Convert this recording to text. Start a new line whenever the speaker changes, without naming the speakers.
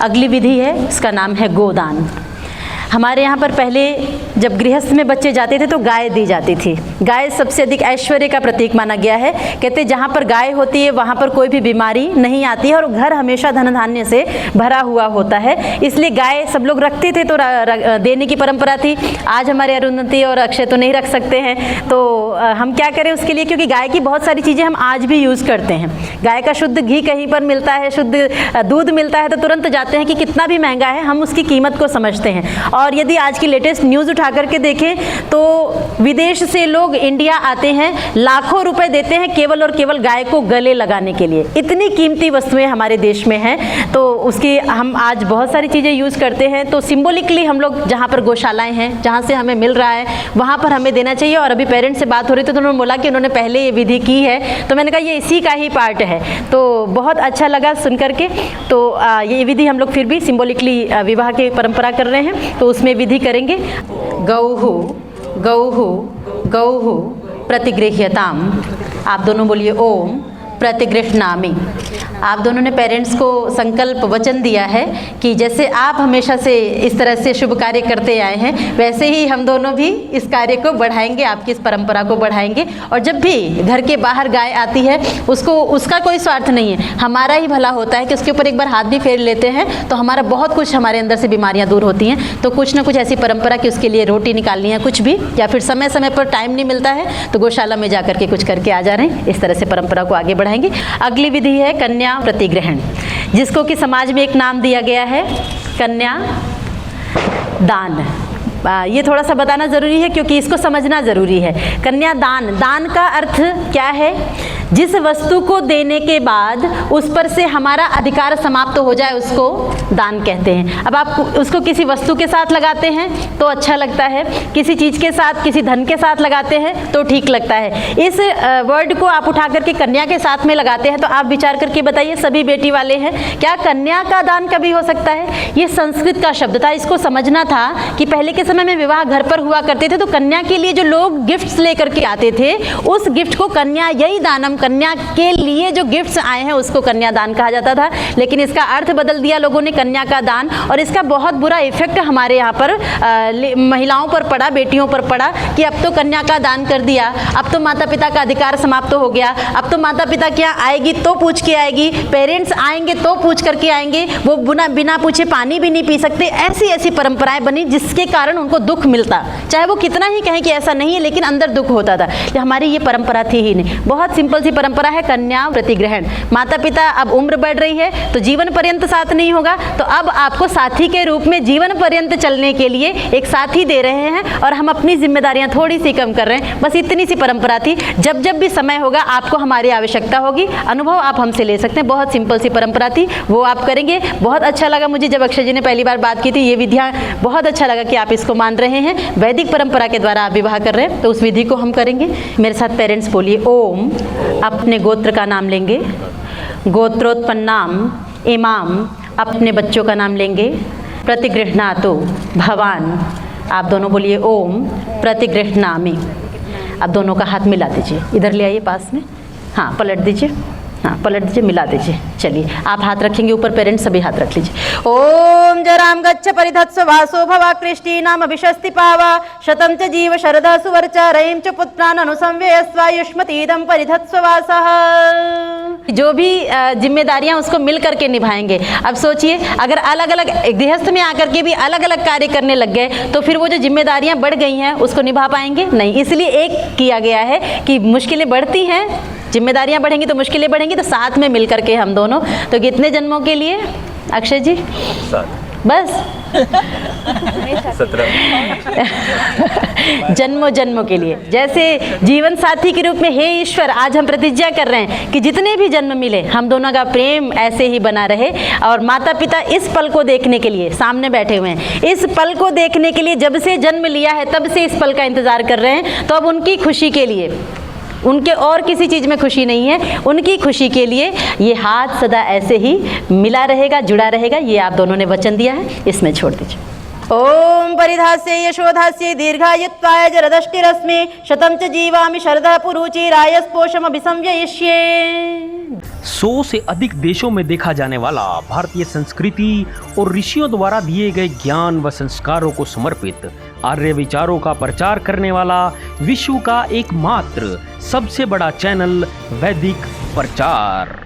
अगली विधि है, उसका नाम है गोदान। हमारे यहाँ पर पहले जब गृहस्थ में बच्चे जाते थे तो गाय दी जाती थी। गाय सबसे अधिक ऐश्वर्य का प्रतीक माना गया है। कहते जहाँ पर गाय होती है वहाँ पर कोई भी बीमारी नहीं आती है और घर हमेशा धन धान्य से भरा हुआ होता है। इसलिए गाय सब लोग रखते थे तो देने की परंपरा थी। आज हमारे अरुंधति और अक्षय तो नहीं रख सकते हैं, तो हम क्या करें उसके लिए, क्योंकि गाय की बहुत सारी चीज़ें हम आज भी यूज़ करते हैं। गाय का शुद्ध घी कहीं पर मिलता है, शुद्ध दूध मिलता है तो तुरंत जाते हैं कि कितना भी महंगा है, हम उसकी कीमत को समझते हैं। और यदि आज की लेटेस्ट न्यूज़ उठा करके देखें तो विदेश से लोग इंडिया आते हैं, लाखों रुपए देते हैं केवल और केवल गाय को गले लगाने के लिए। इतनी कीमती वस्तुएं हमारे देश में हैं, तो उसकी हम आज बहुत सारी चीज़ें यूज़ करते हैं। तो सिंबॉलिकली हम लोग जहाँ पर गौशालाएं हैं, जहाँ से हमें मिल रहा है, वहाँ पर हमें देना चाहिए। और अभी पेरेंट्स से बात हो रही थी तो उन्होंने बोला कि उन्होंने पहले ये विधि की है, तो मैंने कहा ये इसी का ही पार्ट है। तो बहुत अच्छा लगा सुन करके। तो ये विधि हम लोग फिर भी सिंबॉलिकली विवाह की परंपरा कर रहे हैं, तो उसमें विधि करेंगे। गौहु गौहु गौहु प्रतिगृह्यताम। आप दोनों बोलिए ओम प्रतिगृह्णामि। आप दोनों ने पेरेंट्स को संकल्प वचन दिया है कि जैसे आप हमेशा से इस तरह से शुभ कार्य करते आए हैं, वैसे ही हम दोनों भी इस कार्य को बढ़ाएंगे, आपकी इस परंपरा को बढ़ाएंगे। और जब भी घर के बाहर गाय आती है, उसका कोई स्वार्थ नहीं है, हमारा ही भला होता है कि उसके ऊपर एक बार हाथ भी फेर लेते हैं तो हमारा बहुत कुछ, हमारे अंदर से बीमारियां दूर होती हैं। तो कुछ ना कुछ ऐसी परंपरा कि उसके लिए रोटी निकालनी है कुछ भी, या फिर समय समय पर टाइम नहीं मिलता है तो गौशाला में जा करके कुछ करके आ जा रहे हैं। इस तरह से परंपरा को आगे बढ़ाएंगे। अगली विधि है कन्या प्रतिग्रहण, जिसको कि समाज में एक नाम दिया गया है कन्या दान। ये थोड़ा सा बताना ज़रूरी है क्योंकि इसको समझना ज़रूरी है। कन्या दान, दान का अर्थ क्या है? जिस वस्तु को देने के बाद उस पर से हमारा अधिकार समाप्त हो जाए उसको दान कहते हैं। अब आप उसको किसी वस्तु के साथ लगाते हैं तो अच्छा लगता है, किसी चीज़ के साथ, किसी धन के साथ लगाते हैं तो ठीक लगता है। इस वर्ड को आप उठा करके कन्या के साथ में लगाते हैं तो आप विचार करके बताइए, सभी बेटी वाले हैं, क्या कन्या का दान कभी हो सकता है? ये संस्कृत का शब्द था, इसको समझना था कि पहले के समय में विवाह घर पर हुआ करते थे तो कन्या के लिए जो लोग गिफ्ट्स लेकर के आते थे उस गिफ्ट को कन्या यही दानम, कन्या के लिए जो गिफ्ट्स आए हैं उसको कन्यादान कहा जाता था। लेकिन इसका अर्थ बदल दिया लोगों ने कन्या का दान, और इसका बहुत बुरा इफेक्ट हमारे यहाँ पर महिलाओं पर पड़ा, बेटियों पर पड़ा कि अब तो कन्या का दान कर दिया, अब तो माता पिता का अधिकार समाप्त हो गया, अब तो माता पिता क्या आएगी तो पूछ के आएगी, पेरेंट्स आएंगे तो पूछ करके आएंगे, वो बिना पूछे पानी भी नहीं पी सकते। ऐसी ऐसी परंपराएं बनी जिसके कारण उनको दुख मिलता, चाहे वो कितना ही कहें कि ऐसा नहीं है, लेकिन अंदर दुख होता था। हमारी ये परंपरा थी ही नहीं। बहुत सिंपल सी परंपरा है कन्या प्रतिग्रहण। माता पिता अब उम्र बढ़ रही है तो जीवन पर्यंत साथ नहीं होगा, तो अब आपको साथी के रूप में जीवन पर्यंत चलने के लिए एक साथी दे रहे हैं और हम अपनी जिम्मेदारियां थोड़ी सी कम कर रहे हैं। बस इतनी सी परंपरा थी। जब जब भी समय होगा आपको हमारी आवश्यकता होगी, अनुभव आप हमसे ले सकते हैं। बहुत सिंपल सी परंपरा थी, वो आप करेंगे। बहुत अच्छा लगा मुझे जब अक्षय जी ने पहली बार बात की थी, ये विधियाँ बहुत अच्छा लगा कि आप इसको मान रहे हैं। वैदिक परंपरा के द्वारा आप विवाह कर रहे हैं तो उस विधि को हम करेंगे। मेरे साथ पेरेंट्स बोलिए ओम। अपने गोत्र का नाम लेंगे, गोत्रोत्पन्नाम इमाम, अपने बच्चों का नाम लेंगे। प्रतिगृह्णातु भवान। आप दोनों बोलिए ओम प्रतिगृह्णामि। आप दोनों का हाथ मिला दीजिए, इधर ले आइए पास में, हाँ पलट दीजिए, हाँ पलट दीजिए, मिला दीजिए। चलिए आप हाथ रखेंगे ऊपर, पेरेंट्स सभी हाथ रख लीजिए। ओम जराम गच्छ परिधत्स्व वासो भवा कृष्टि नाम अभिषस्ति पावा शतम च जीव शरदा सुवर्चा रयिं च पुत्रान अनुसंवेयस्वायुष्मतीदं परिधत्स्व वासः। जो भी जिम्मेदारियां उसको मिल करके निभाएंगे। अब सोचिए अगर अलग अलग गृहस्थ में आकर के भी अलग अलग कार्य करने लग गए तो फिर वो जो जिम्मेदारियां बढ़ गई हैं उसको निभा पाएंगे नहीं। इसलिए एक किया गया है कि मुश्किलें बढ़ती हैं, जिम्मेदारियां बढ़ेंगी तो मुश्किलें बढ़ेंगी, तो साथ में मिल करके हम दोनों। तो कितने जन्मों के लिए अक्षय जी? बस
17
जन्मों जन्मों के लिए। जैसे जीवन साथी के रूप में हे ईश्वर आज हम प्रतिज्ञा कर रहे हैं कि जितने भी जन्म मिले हम दोनों का प्रेम ऐसे ही बना रहे। और माता पिता इस पल को देखने के लिए सामने बैठे हुए हैं, इस पल को देखने के लिए जब से जन्म लिया है तब से इस पल का इंतजार कर रहे हैं। तो अब उनकी खुशी के लिए, उनके और किसी चीज़ में खुशी नहीं है, उनकी खुशी के लिए ये हाथ सदा ऐसे ही मिला रहेगा, जुड़ा रहेगा। ये आप दोनों ने वचन दिया है, इसमें छोड़ दीजिए। ओम परिधास्ये यशोधास्ये दीर्घायुत्वाय जरदष्टिरस्मे शतं च जीवामि शरदः पुरुचिरायस्पोषमभिसंव्ययिष्ये।
100 से अधिक देशों में देखा जाने वाला भारतीय संस्कृति और ऋषियों द्वारा दिए गए ज्ञान व संस्कारों को समर्पित आर्य विचारों का प्रचार करने वाला विश्व का एकमात्र सबसे बड़ा चैनल वैदिक प्रचार।